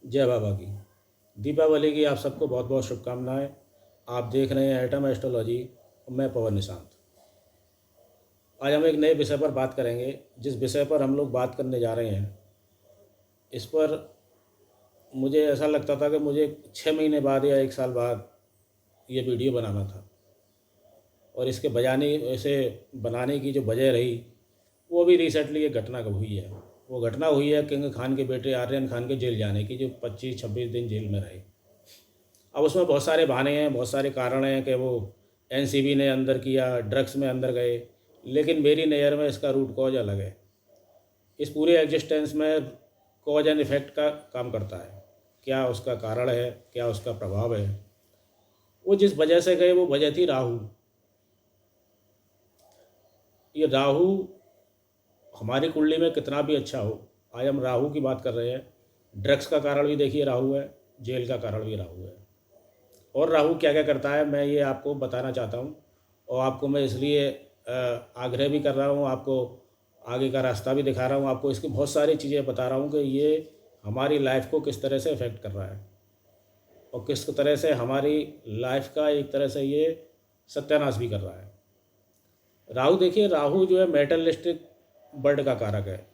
जय बाबा की। दीपावली की आप सबको बहुत बहुत शुभकामनाएं। आप देख रहे हैं एटम एस्ट्रोलॉजी और मैं पवन निशांत। आज हम एक नए विषय पर बात करेंगे। जिस विषय पर हम लोग बात करने जा रहे हैं, इस पर मुझे ऐसा लगता था कि मुझे 6 महीने बाद या 1 साल बाद ये वीडियो बनाना था। और इसके इसे बनाने की जो वजह रही, वो भी रिसेंटली एक घटना कब हुई है। वो घटना हुई है किंग खान के बेटे आर्यन खान के जेल जाने की, जो 25-26 दिन जेल में रहे। अब उसमें बहुत सारे बहाने हैं, बहुत सारे कारण हैं कि वो एनसीबी ने अंदर किया, ड्रग्स में अंदर गए, लेकिन मेरी नज़र में इसका रूट कॉज अलग है। इस पूरे एग्जिस्टेंस में कॉज एंड इफेक्ट का काम करता है। क्या उसका कारण है, क्या उसका प्रभाव है। वो जिस वजह से गए वो वजह थी राहु। ये राहु हमारी कुंडली में कितना भी अच्छा हो, आज हम राहु की बात कर रहे हैं। ड्रग्स का कारण भी देखिए राहु है, जेल का कारण भी राहु है। और राहु क्या क्या करता है मैं ये आपको बताना चाहता हूँ। और आपको मैं इसलिए आग्रह भी कर रहा हूँ, आपको आगे का रास्ता भी दिखा रहा हूँ, आपको इसकी बहुत सारी चीज़ें बता रहा हूँ कि ये हमारी लाइफ को किस तरह से इफ़ेक्ट कर रहा है और किस तरह से हमारी लाइफ का एक तरह से ये सत्यानाश भी कर रहा है। राहु देखिए, राहु जो है मेटलिस्टिक वर्ल्ड का कारक है।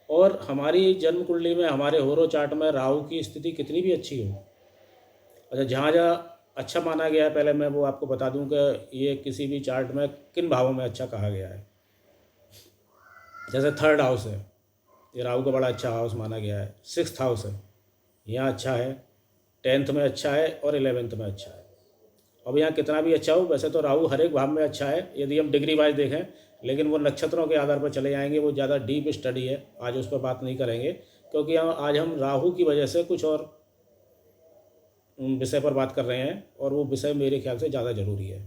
और हमारी जन्म कुंडली में, हमारे होरो चार्ट में राहु की स्थिति कितनी भी अच्छी हो, अच्छा जहाँ जहाँ अच्छा माना गया है, पहले मैं वो आपको बता दूं कि ये किसी भी चार्ट में किन भावों में अच्छा कहा गया है। जैसे 3rd हाउस है, ये राहु का बड़ा अच्छा हाउस माना गया है। 6th हाउस है, यहाँ अच्छा है। 10th में अच्छा है और 11th में अच्छा है। अब यहाँ कितना भी अच्छा हो, वैसे तो राहु हर एक भाव में अच्छा है यदि हम डिग्री वाइज देखें, लेकिन वो नक्षत्रों के आधार पर चले जाएंगे, वो ज़्यादा डीप स्टडी है, आज उस पर बात नहीं करेंगे। क्योंकि आज हम राहु की वजह से कुछ और विषय पर बात कर रहे हैं, और वो विषय मेरे ख्याल से ज़्यादा ज़रूरी है।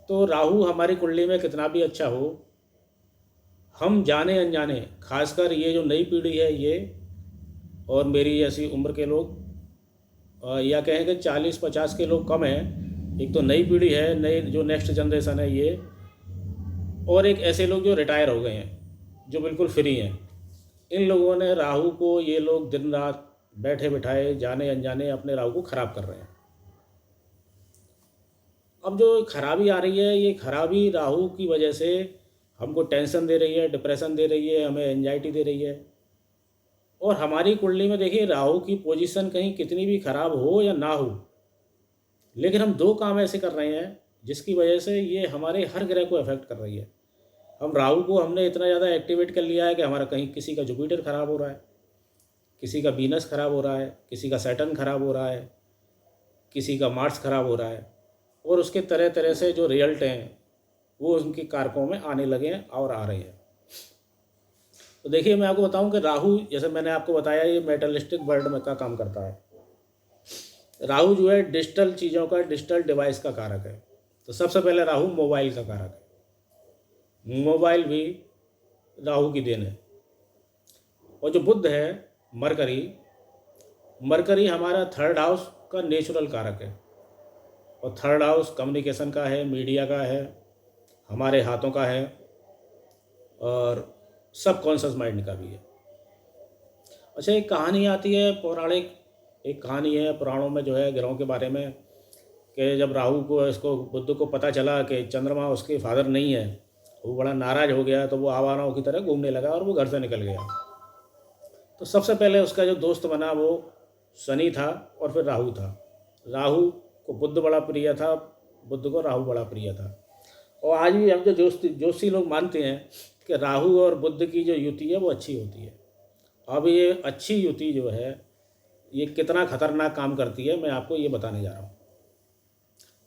तो राहु हमारी कुंडली में कितना भी अच्छा हो, हम जाने अनजाने, खासकर ये जो नई पीढ़ी है ये और मेरी ऐसी उम्र के लोग, या कहें कि 40-50 के लोग कम हैं। एक तो नई पीढ़ी है, नई जो नेक्स्ट जनरेशन है ये, और एक ऐसे लोग जो रिटायर हो गए हैं, जो बिल्कुल फ्री हैं। इन लोगों ने राहु को, ये लोग दिन रात बैठे बिठाए जाने अनजाने अपने राहु को ख़राब कर रहे हैं। अब जो खराबी आ रही है, ये खराबी राहु की वजह से हमको टेंशन दे रही है, डिप्रेशन दे रही है, हमें एंजाइटी दे रही है। और हमारी कुंडली में देखिए, राहु की पोजीशन कहीं कितनी भी खराब हो या ना हो, लेकिन हम दो काम ऐसे कर रहे हैं जिसकी वजह से ये हमारे हर ग्रह को अफेक्ट कर रही है। हम राहु को हमने इतना ज़्यादा एक्टिवेट कर लिया है कि हमारा कहीं किसी का जुपिटर खराब हो रहा है, किसी का वीनस खराब हो रहा है, किसी का सैटर्न खराब हो रहा है, किसी का मार्स खराब हो रहा है। और उसके तरह तरह से जो रिजल्ट हैं वो उनके कारकों में आने लगे हैं और आ रहे हैं। तो देखिए, मैं आपको बताऊं कि राहु, जैसे मैंने आपको बताया, ये मेटलिस्टिक वर्ल्ड में का काम करता है। राहु जो है डिजिटल चीज़ों का, डिजिटल डिवाइस का कारक है। तो सबसे पहले राहु मोबाइल का कारक है। मोबाइल भी राहु की देन है। और जो बुध है, मरकरी, मरकरी हमारा 3rd हाउस का नेचुरल कारक है। और 3rd हाउस कम्युनिकेशन का है, मीडिया का है, हमारे हाथों का है, और सबकॉन्शियस माइंड का भी है। अच्छा, एक कहानी आती है पौराणिक, एक कहानी है पुराणों में जो है ग्रहों के बारे में, कि जब राहु को, इसको बुध को पता चला कि चंद्रमा उसके फादर नहीं है, वो बड़ा नाराज़ हो गया। तो वो आवाराओं की तरह घूमने लगा और वो घर से निकल गया। तो सबसे पहले उसका जो दोस्त बना वो शनि था और फिर राहु था। राहु को बुध बड़ा प्रिय था, बुध को राहु बड़ा प्रिय था। और आज भी हम जो जोशी लोग मानते हैं कि राहु और बुध की जो युति है वो अच्छी होती है। अब ये अच्छी युति जो है ये कितना खतरनाक काम करती है, मैं आपको ये बताने जा रहा हूँ।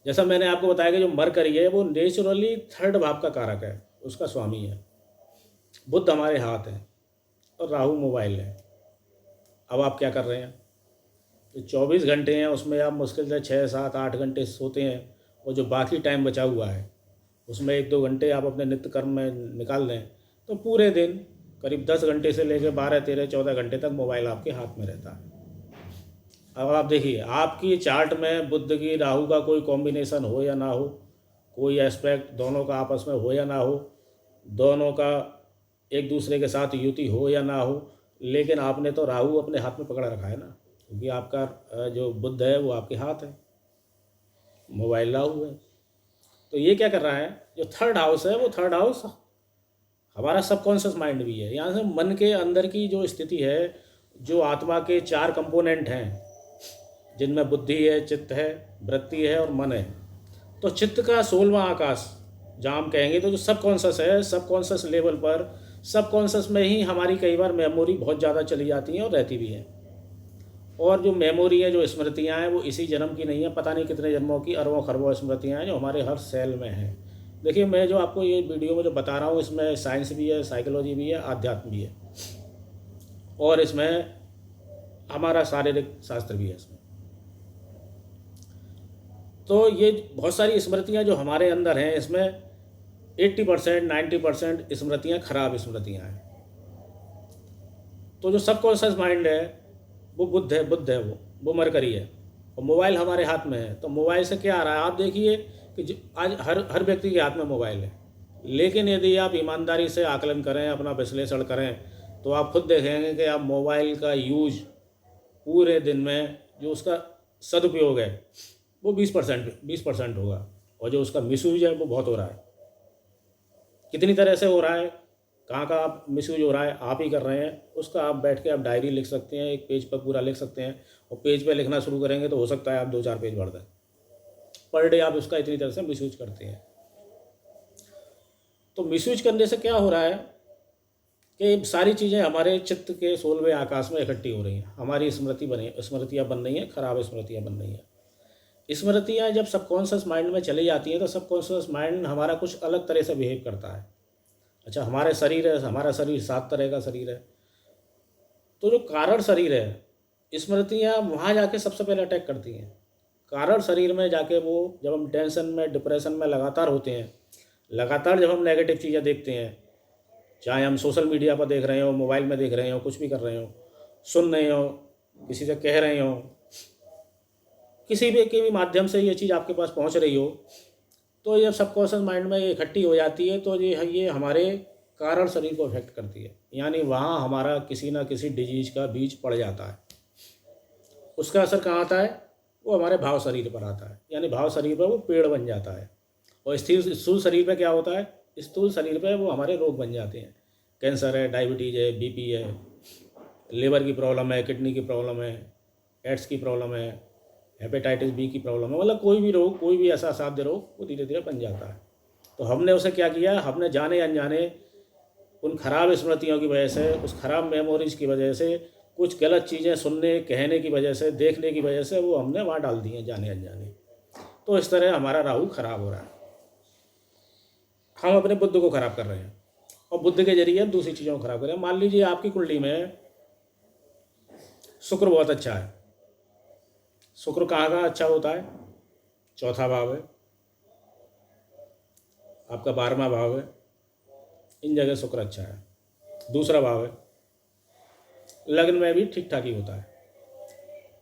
जैसा मैंने आपको बताया कि जो मरकरी है वो नेचुरली 3rd भाव का कारक है, उसका स्वामी है। बुध हमारे हाथ है और राहु मोबाइल है। अब आप क्या कर रहे हैं? तो 24 घंटे हैं, उसमें आप मुश्किल से 6-7-8 घंटे सोते हैं, और जो बाकी टाइम बचा हुआ है उसमें 1-2 घंटे आप अपने नित्य कर्म में निकाल लें, तो पूरे दिन करीब 10 घंटे से लेकर 12-13-14 घंटे तक मोबाइल आपके हाथ में रहता है। अब आप देखिए, आपकी चार्ट में बुध की राहु का कोई कॉम्बिनेशन हो या ना हो, कोई एस्पेक्ट दोनों का आपस में हो या ना हो, दोनों का एक दूसरे के साथ युति हो या ना हो, लेकिन आपने तो राहु अपने हाथ में पकड़ रखा है ना, क्योंकि आपका जो बुध है वो आपके हाथ है, मोबाइल राहु है। तो ये क्या कर रहा है, जो थर्ड हाउस है वो थर्ड हाउस हमारा सबकॉन्शियस माइंड भी है। यहाँ से मन के अंदर की जो स्थिति है, जो आत्मा के 4 कंपोनेंट हैं जिनमें बुद्धि है, चित्त है, वृत्ति है और मन है। तो चित्त का 16वां आकाश जहाँ हम कहेंगे तो जो सबकॉन्शियस है, सबकॉन्शियस लेवल पर सबकॉन्शियस में ही हमारी कई बार मेमोरी बहुत ज़्यादा चली जाती हैं और रहती भी हैं। और जो मेमोरी है, जो स्मृतियाँ हैं, वो इसी जन्म की नहीं है, पता नहीं कितने जन्मों की अरबों खरबों स्मृतियाँ हैं जो हमारे हर सेल में हैं। देखिए, मैं जो आपको ये वीडियो में जो बता रहा हूँ, इसमें साइंस भी है, साइकोलॉजी भी है, आध्यात्म भी है, और इसमें हमारा शारीरिक शास्त्र भी है इसमें। तो ये बहुत सारी स्मृतियाँ जो हमारे अंदर हैं, इसमें 80% 90% स्मृतियाँ खराब स्मृतियाँ हैं। तो जो सबकॉन्शियस माइंड है वो बुध है, वो मरकरी है, और मोबाइल हमारे हाथ में है। तो मोबाइल से क्या आ रहा है, आप देखिए कि आज हर व्यक्ति के हाथ में मोबाइल है, लेकिन यदि आप ईमानदारी से आकलन करें, अपना विश्लेषण करें, तो आप खुद देखेंगे कि आप मोबाइल का यूज पूरे दिन में जो उसका सदुपयोग है वो 20% होगा, और जो उसका मिसयूज है वो बहुत हो रहा है। कितनी तरह से हो रहा है, कहाँ का आप मिसयूज हो रहा है, आप ही कर रहे हैं। उसका आप बैठ के आप डायरी लिख सकते हैं, एक पेज पर पूरा लिख सकते हैं, और पेज पे लिखना शुरू करेंगे तो हो सकता है आप 2-4 पेज भर दें। पर डे आप उसका इतनी तरह से मिसयूज करते हैं। तो मिसयूज करने से क्या हो रहा है कि सारी चीज़ें हमारे चित्त के 16वें आकाश में इकट्ठी हो रही हैं, हमारी स्मृतियाँ बन रही हैं, खराब स्मृतियाँ बन रही हैं। स्मृतियाँ जब सबकॉन्शियस माइंड में चली जाती हैं तो सबकॉन्शियस माइंड हमारा कुछ अलग तरह से बिहेव करता है। अच्छा, हमारा शरीर 7 तरह का शरीर है। तो जो कारण शरीर है, स्मृतियाँ वहाँ जाके सबसे पहले अटैक करती हैं। कारण शरीर में जाके वो, जब हम टेंशन में, डिप्रेशन में लगातार होते हैं, लगातार जब हम नेगेटिव चीज़ें देखते हैं, चाहे हम सोशल मीडिया पर देख रहे हो, मोबाइल में देख रहे हो, कुछ भी कर रहे हो, सुन रहे हो, किसी से कह रहे हो, किसी भी के भी माध्यम से ये चीज़ आपके पास पहुंच रही हो, तो जब सबकॉन्शियस माइंड में ये इकट्ठी हो जाती है तो ये हमारे कारण शरीर को अफेक्ट करती है। यानी वहाँ हमारा किसी ना किसी डिजीज का बीज पड़ जाता है। उसका असर कहाँ आता है, वो हमारे भाव शरीर पर आता है। यानी भाव शरीर पर वो पेड़ बन जाता है, और स्थूल शरीर पर क्या होता है, स्थूल शरीर पर वो हमारे रोग बन जाते हैं। कैंसर है, डायबिटीज़ है, बीपी है, लिवर की प्रॉब्लम है, किडनी की प्रॉब्लम है, एड्स की प्रॉब्लम है, हेपेटाइटिस बी की प्रॉब्लम है, मतलब कोई भी रोग, कोई भी ऐसा असाध्य रोग वो धीरे धीरे बन जाता है। तो हमने उसे क्या किया, हमने जाने अनजाने उन खराब स्मृतियों की वजह से, उस खराब मेमोरीज की वजह से, कुछ गलत चीज़ें सुनने, कहने की वजह से, देखने की वजह से वो हमने वहाँ डाल दी हैं जाने अनजाने। तो इस तरह हमारा राहु खराब हो रहा है, हम अपने बुद्ध को खराब कर रहे हैं, और बुद्ध के जरिए दूसरी चीज़ों को खराब कर रहे हैं। मान लीजिए आपकी कुंडली में शुक्र बहुत अच्छा है। शुक्र कहाँ का अच्छा होता है, चौथा भाव है, आपका 12वां भाव है, इन जगह शुक्र अच्छा है। दूसरा भाव है, लग्न में भी ठीक ठाक ही होता है।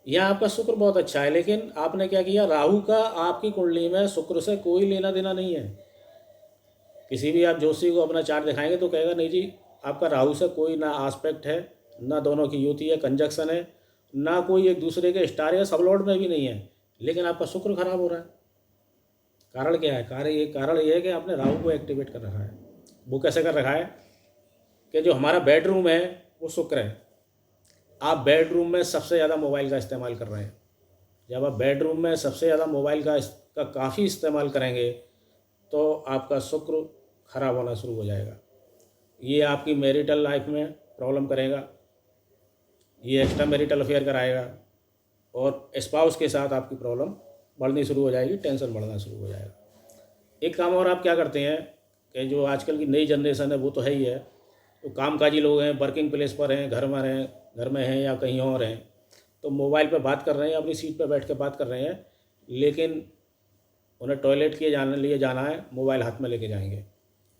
यहाँ आपका शुक्र बहुत अच्छा है, लेकिन आपने क्या किया, राहु का आपकी कुंडली में शुक्र से कोई लेना देना नहीं है। किसी भी आप ज्योतिषी को अपना चार्ट दिखाएंगे तो कहेगा नहीं जी, आपका राहु से कोई ना आस्पेक्ट है, ना दोनों की युति है, कंजक्शन है, ना कोई एक दूसरे के स्टार या सबलॉर्ड में भी नहीं है, लेकिन आपका शुक्र खराब हो रहा है। कारण क्या है, कारण ये है कि आपने राहु को एक्टिवेट कर रखा है। वो कैसे कर रखा है कि जो हमारा बेडरूम है वो शुक्र है। आप बेडरूम में सबसे ज़्यादा मोबाइल का इस्तेमाल कर रहे हैं। जब आप बेडरूम में सबसे ज़्यादा मोबाइल का काफ़ी इस्तेमाल करेंगे तो आपका शुक्र खराब होना शुरू हो जाएगा। ये आपकी मैरिटल लाइफ में प्रॉब्लम करेगा, ये एक्स्ट्रा मैरिटल अफेयर कराएगा, और स्पाउस के साथ आपकी प्रॉब्लम बढ़नी शुरू हो जाएगी, टेंशन बढ़ना शुरू हो जाएगा। एक काम और आप क्या करते हैं कि जो आजकल की नई जनरेशन है वो तो है ही है, तो कामकाजी लोग हैं, वर्किंग प्लेस पर हैं, घर में हैं या कहीं और हैं, तो मोबाइल पे बात कर रहे हैं, अपनी सीट पे बैठ के बात कर रहे हैं, लेकिन उन्हें टॉयलेट के लिए जाना है, मोबाइल हाथ में लेके जाएंगे।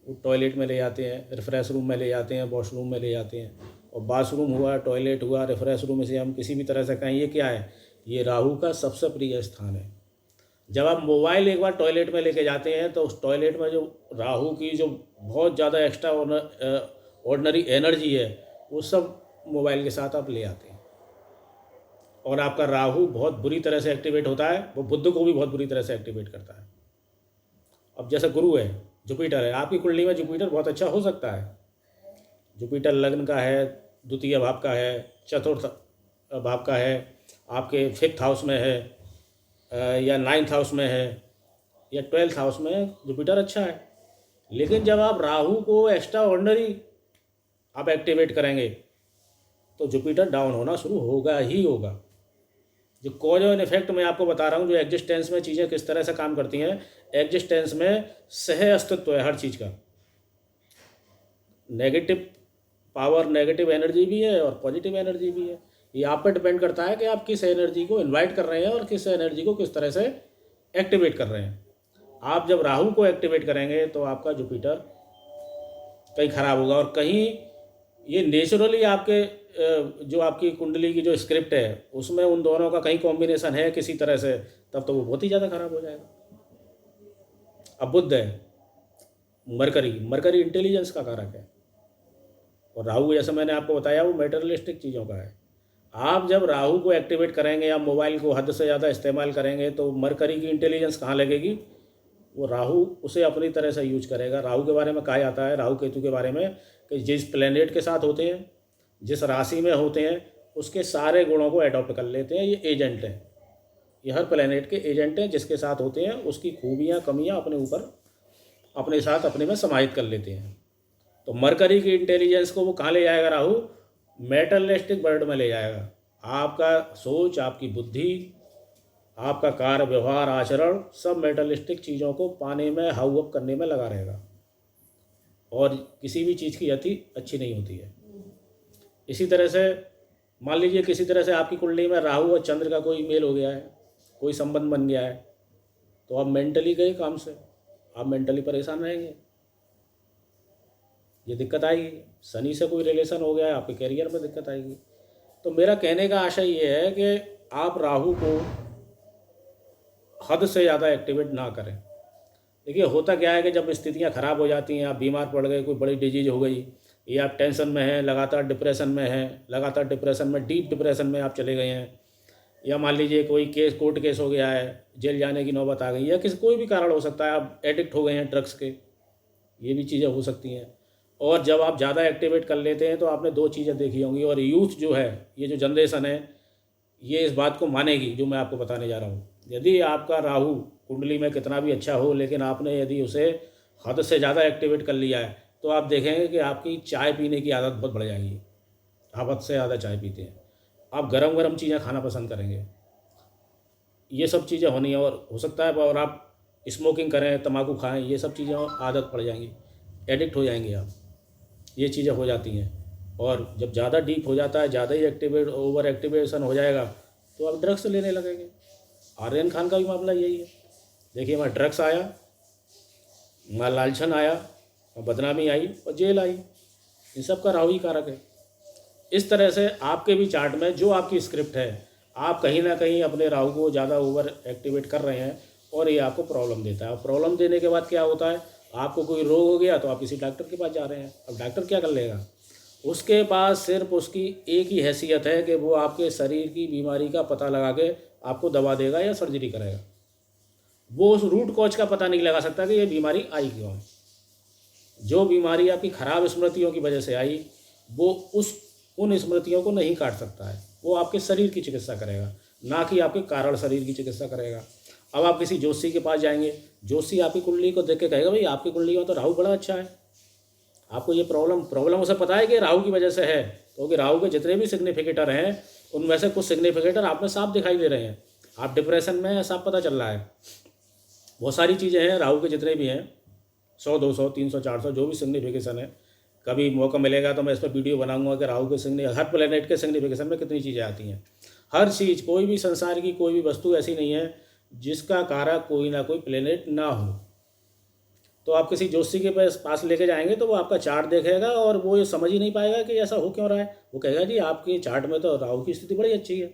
वो टॉयलेट में ले जाते हैं, रिफ्रेश रूम में ले जाते हैं, वॉशरूम में ले जाते हैं, और बाथरूम हुआ, टॉयलेट हुआ, रिफ्रेश रूम से हम किसी भी तरह से कहें, ये क्या है, ये राहु का सबसे प्रिय स्थान है। जब आप मोबाइल एक बार टॉयलेट में लेके जाते हैं तो उस टॉयलेट में जो राहु की जो बहुत ज़्यादा एक्स्ट्रा ऑर्डिनरी एनर्जी है वो सब मोबाइल के साथ आप ले आते हैं। और आपका राहु बहुत बुरी तरह से एक्टिवेट होता है, वो बुध को भी बहुत बुरी तरह से एक्टिवेट करता है। अब जैसे गुरु है, जुपिटर है, आपकी कुंडली में जुपिटर बहुत अच्छा हो सकता है। जुपिटर लग्न का है, द्वितीय भाव का है, चतुर्थ भाव का है, आपके 5th हाउस में है, या 9th हाउस में है, या 12th हाउस में जुपिटर अच्छा है। लेकिन जब आप राहु को एक्स्ट्रा ऑर्डिनरी आप एक्टिवेट करेंगे तो जुपिटर डाउन होना शुरू होगा ही होगा। जो कॉज एंड इफेक्ट मैं आपको बता रहा हूँ, जो एग्जिस्टेंस में चीज़ें किस तरह से काम करती हैं, एग्जिस्टेंस में सह अस्तित्व है हर चीज़ का। नेगेटिव पावर, नेगेटिव एनर्जी भी है और पॉजिटिव एनर्जी भी है। ये आप पर डिपेंड करता है कि आप किस एनर्जी को इन्वाइट कर रहे हैं और किस एनर्जी को किस तरह से एक्टिवेट कर रहे हैं। आप जब राहु को एक्टिवेट करेंगे तो आपका जुपिटर कहीं ख़राब होगा, और कहीं ये नेचुरली आपके जो आपकी कुंडली की जो स्क्रिप्ट है उसमें उन दोनों का कहीं कॉम्बिनेशन है किसी तरह से, तब तो वो बहुत ही ज़्यादा ख़राब हो जाएगा। अब बुध है, मरकरी इंटेलिजेंस का कारक है, और राहु जैसे मैंने आपको बताया वो मेटेरियलिस्टिक चीज़ों का है। आप जब राहु को एक्टिवेट करेंगे या मोबाइल को हद से ज़्यादा इस्तेमाल करेंगे तो मरकरी की इंटेलिजेंस कहाँ लगेगी? वो राहु उसे अपनी तरह से यूज करेगा। राहु के बारे में कहा जाता है, राहु केतु के बारे में, कि जिस प्लेनेट के साथ होते हैं, जिस राशि में होते हैं, उसके सारे गुणों को अडॉप्ट कर लेते हैं। ये एजेंट हैं, ये हर प्लेनेट के एजेंट हैं। जिसके साथ होते हैं उसकी खूबियाँ कमियाँ अपने ऊपर अपने साथ अपने में समाहित कर लेते हैं। तो मरकरी की इंटेलिजेंस को वो कहाँ ले जाएगा? राहु मेटलिस्टिक वर्ल्ड में ले जाएगा। आपका सोच, आपकी बुद्धि, आपका कार्य व्यवहार आचरण सब मेटलिस्टिक चीज़ों को पाने में, हाउ अप करने में लगा रहेगा, और किसी भी चीज़ की अति अच्छी नहीं होती है। इसी तरह से मान लीजिए किसी तरह से आपकी कुंडली में राहु और चंद्र का कोई मेल हो गया है, कोई संबंध बन गया है, तो आप मेंटली गए काम से, आप मेंटली परेशान रहेंगे, ये दिक्कत आएगी। शनि से कोई रिलेशन हो गया है, आपके करियर में दिक्कत आएगी। तो मेरा कहने का आशय ये है कि आप राहु को हद से ज़्यादा एक्टिवेट ना करें। देखिए होता क्या है कि जब स्थितियां ख़राब हो जाती हैं, आप बीमार पड़ गए, कोई बड़ी डिजीज हो गई, या आप टेंशन में हैं, लगातार डिप्रेशन में हैं, लगातार डिप्रेशन में, डीप डिप्रेशन में आप चले गए हैं, या मान लीजिए कोई केस, कोर्ट केस हो गया है, जेल जाने की नौबत आ गई, या किसी कोई भी कारण हो सकता है, आप एडिक्ट हो गए हैं ड्रग्स के, ये भी चीज़ें हो सकती हैं। और जब आप ज़्यादा एक्टिवेट कर लेते हैं तो आपने दो चीज़ें देखी होंगी, और यूथ जो है, ये जो जनरेशन है, ये इस बात को मानेगी जो मैं आपको बताने जा रहा हूँ। यदि आपका राहु कुंडली में कितना भी अच्छा हो, लेकिन आपने यदि उसे हद से ज़्यादा एक्टिवेट कर लिया है, तो आप देखेंगे कि आपकी चाय पीने की आदत बहुत बढ़ जाएगी। आप हद से ज़्यादा चाय पीते हैं, आप गरम गरम चीज़ें खाना पसंद करेंगे, ये सब चीज़ें होनी है। और हो सकता है और आप स्मोकिंग करें, तम्बाकू खाएं, ये सब चीज़ें आदत पड़ जाएंगी, एडिक्ट हो जाएंगे आप, ये चीज़ें हो जाती हैं। और जब ज़्यादा डीप हो जाता है, ज़्यादा ही ओवर एक्टिवेशन हो जाएगा, तो आप ड्रग्स लेने लगेंगे। आर्यन खान का भी मामला यही है। देखिए वहाँ ड्रग्स आया, वहाँ लालछन आया, वहाँ बदनामी आई और जेल आई, इन सब का राहु ही कारक है। इस तरह से आपके भी चार्ट में जो आपकी स्क्रिप्ट है, आप कहीं ना कहीं अपने राहु को ज़्यादा ओवर एक्टिवेट कर रहे हैं, और ये आपको प्रॉब्लम देता है। और प्रॉब्लम देने के बाद क्या होता है, आपको कोई रोग हो गया तो आप किसी डॉक्टर के पास जा रहे हैं। अब डॉक्टर क्या कर लेगा? उसके पास सिर्फ उसकी एक ही हैसियत है कि वो आपके शरीर की बीमारी का पता लगा के आपको दवा देगा या सर्जरी करेगा। वो उस रूट कॉज का पता नहीं लगा सकता कि ये बीमारी आई क्यों है। जो बीमारी आपकी खराब स्मृतियों की वजह से आई, वो उन स्मृतियों को नहीं काट सकता है। वो आपके शरीर की चिकित्सा करेगा, ना कि आपके कारण शरीर की चिकित्सा करेगा। अब आप किसी जोशी के पास जाएंगे, जोशी आपकी कुंडली को देख के कहेगा भाई आपकी कुंडली में तो राहु बड़ा अच्छा है, आपको ये प्रॉब्लम उसे पता है कि राहु की वजह से है, क्योंकि राहु के जितने भी सिग्निफिकेटर हैं उनमें से कुछ सिग्निफिकेटर आप में साफ दिखाई दे रहे हैं। आप डिप्रेशन में हैं, साफ पता चल रहा है। बहुत सारी चीज़ें हैं राहु के जितने भी हैं, 100, 200, 300, 400 जो भी सिग्निफिकेशन है। कभी मौका मिलेगा तो मैं इस पर वीडियो बनाऊंगा कि राहु के हर प्लेनेट के सिग्निफिकेशन में कितनी चीज़ें आती हैं। हर चीज़, कोई भी संसार की कोई भी वस्तु ऐसी नहीं है जिसका कारक कोई ना कोई प्लेनेट ना हो। तो आप किसी जोशी के पास लेके जाएंगे तो वो आपका चार्ट देखेगा और वो ये समझ ही नहीं पाएगा कि ऐसा हो क्यों रहा है। वो कहेगा जी आपके चार्ट में तो राहु की स्थिति बड़ी अच्छी है,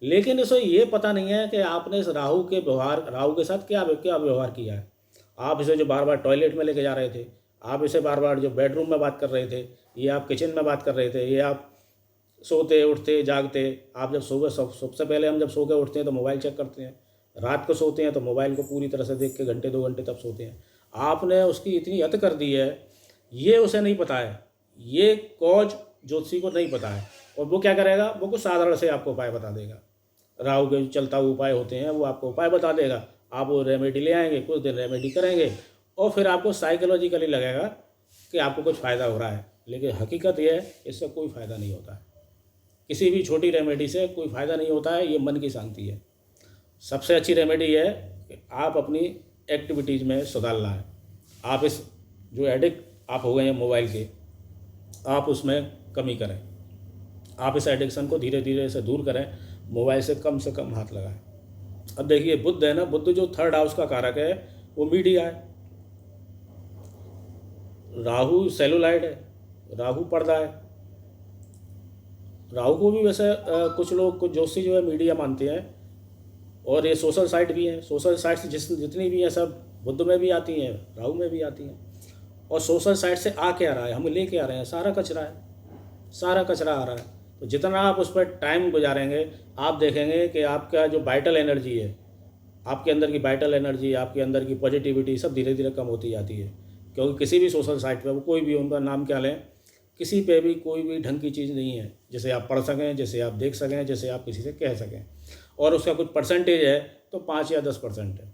लेकिन इसे ये पता नहीं है कि आपने इस राहु के साथ क्या व्यवहार किया है। आप इसे जो बार बार टॉयलेट में लेके जा रहे थे, आप इसे बार बार जो बेडरूम में बात कर रहे थे, ये आप किचन में बात कर रहे थे, ये आप सोते उठते जागते, आप जब सुबह सबसे पहले हम जब सो के उठते हैं तो मोबाइल चेक करते हैं, रात को सोते हैं तो मोबाइल को पूरी तरह से देख के घंटे 2 घंटे तब सोते हैं। आपने उसकी इतनी हद कर दी है, ये उसे नहीं पता है, ये कॉज ज्योतिषी को नहीं पता है। और वो क्या करेगा, वो कुछ साधारण से आपको उपाय बता देगा। राहु के जो चलता हुआ उपाय होते हैं वो आपको उपाय बता देगा, आप वो रेमेडी ले आएंगे, कुछ दिन रेमेडी करेंगे और फिर आपको साइकोलॉजिकली लगेगा कि आपको कुछ फ़ायदा हो रहा है, लेकिन हकीकत ये है इससे कोई फ़ायदा नहीं होता है। किसी भी छोटी रेमेडी से कोई फ़ायदा नहीं होता है, ये मन की शांति है। सबसे अच्छी रेमेडी है कि आप अपनी एक्टिविटीज़ में सुधार लाएँ। आप इस जो एडिक्ट आप हो गए हैं मोबाइल के, आप उसमें कमी करें। आप इस एडिक्शन को धीरे धीरे से दूर करें, मोबाइल से कम हाथ लगाएं। अब देखिए बुध है ना, बुध जो 3rd हाउस का कारक है वो मीडिया है, राहु सेलुलाइड है, राहु पर्दा है। राहु को भी वैसे कुछ लोग कुछ ज्योतिषी जो है मीडिया मानते हैं, और ये सोशल साइट भी हैं। सोशल साइट्स जितनी भी हैं सब बुध में भी आती हैं, राहु में भी आती हैं। और सोशल साइट से आ क्या रहा है, हम लेके आ रहे हैं सारा कचरा है, सारा कचरा आ रहा है। तो जितना आप उस पर टाइम गुजारेंगे, आप देखेंगे कि आपका जो वाइटल एनर्जी है, आपके अंदर की वाइटल एनर्जी, आपके अंदर की पॉजिटिविटी सब धीरे धीरे कम होती जाती है। क्योंकि किसी भी सोशल साइट पर, वो कोई भी उनका नाम क्या लें, किसी पे भी कोई भी ढंग की चीज़ नहीं है जिसे आप पढ़ सकें, जिसे आप देख सकें, जिसे आप किसी से कह सकें। और उसका कुछ परसेंटेज है तो 5 या 10% है।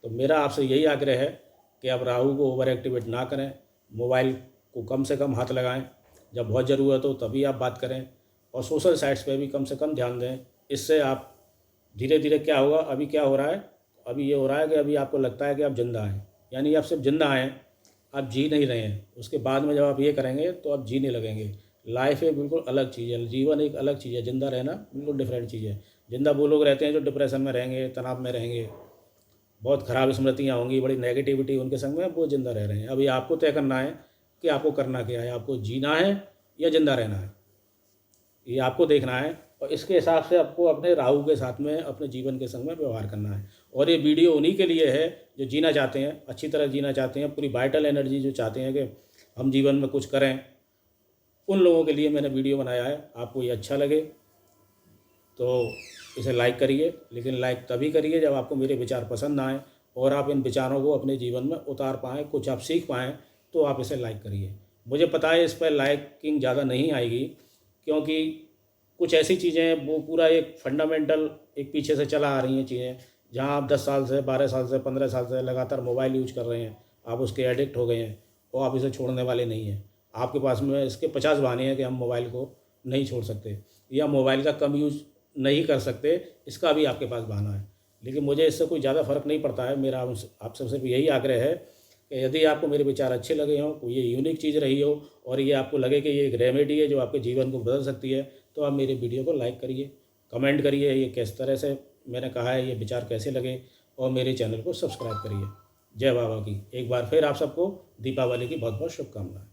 तो मेरा आपसे यही आग्रह है कि आप राहु को ओवर एक्टिवेट ना करें, मोबाइल को कम से कम हाथ लगाएं, जब बहुत ज़रूरत हो तभी आप बात करें, और सोशल साइट्स पे भी कम से कम ध्यान दें। इससे आप धीरे धीरे क्या होगा, अभी क्या हो रहा है, अभी ये हो रहा है कि अभी आपको लगता है कि आप जिंदा हैं, यानी आप सिर्फ जिंदा हैं, आप जी नहीं रहे हैं। उसके बाद में जब आप ये करेंगे तो आप जीने लगेंगे। लाइफ एक बिल्कुल अलग चीज़ है, जीवन एक अलग चीज़ है, जिंदा रहना बिल्कुल डिफरेंट चीज़ है। जिंदा वो लोग रहते हैं जो डिप्रेशन में रहेंगे, तनाव में रहेंगे, बहुत ख़राब स्मृतियाँ होंगी, बड़ी नेगेटिविटी उनके संग में, वो जिंदा रह रहे हैं। अभी आपको तय करना है कि आपको करना क्या है, आपको जीना है या जिंदा रहना है, ये आपको देखना है। और इसके हिसाब से आपको अपने राहु के साथ में अपने जीवन के संग में व्यवहार करना है। और ये वीडियो उन्हीं के लिए है जो जीना चाहते हैं, अच्छी तरह जीना चाहते हैं, पूरी वाइटल एनर्जी जो चाहते हैं कि हम जीवन में कुछ करें, उन लोगों के लिए मैंने वीडियो बनाया है। आपको ये अच्छा लगे तो इसे लाइक करिए, लेकिन लाइक तभी करिए जब आपको मेरे विचार पसंद आएँ और आप इन विचारों को अपने जीवन में उतार पाएँ, कुछ आप सीख पाएँ, तो आप इसे लाइक करिए। मुझे पता है इस पर लाइकिंग ज़्यादा नहीं आएगी, क्योंकि कुछ ऐसी चीज़ें हैं, वो पूरा एक फंडामेंटल एक पीछे से चला आ रही हैं चीज़ें, जहाँ आप 10 साल से, 12 साल से, 15 साल से लगातार मोबाइल यूज कर रहे हैं, आप उसके एडिक्ट हो गए हैं और आप इसे छोड़ने वाले नहीं हैं। आपके पास में इसके 50 बहाने हैं कि हम मोबाइल को नहीं छोड़ सकते या मोबाइल का कम यूज नहीं कर सकते, इसका भी आपके पास बहाना है। लेकिन मुझे इससे कोई ज़्यादा फ़र्क नहीं पड़ता है। मेरा आप सबसे सिर्फ यही आग्रह है कि यदि आपको मेरे विचार अच्छे लगे हों, कोई ये यूनिक चीज़ रही हो और ये आपको लगे कि ये एक रेमेडी है जो आपके जीवन को बदल सकती है, तो आप मेरे वीडियो को लाइक करिए, कमेंट करिए ये किस तरह से मैंने कहा है, ये विचार कैसे लगे, और मेरे चैनल को सब्सक्राइब करिए। जय बाबा की। एक बार फिर आप सबको दीपावली की बहुत बहुत शुभकामनाएं।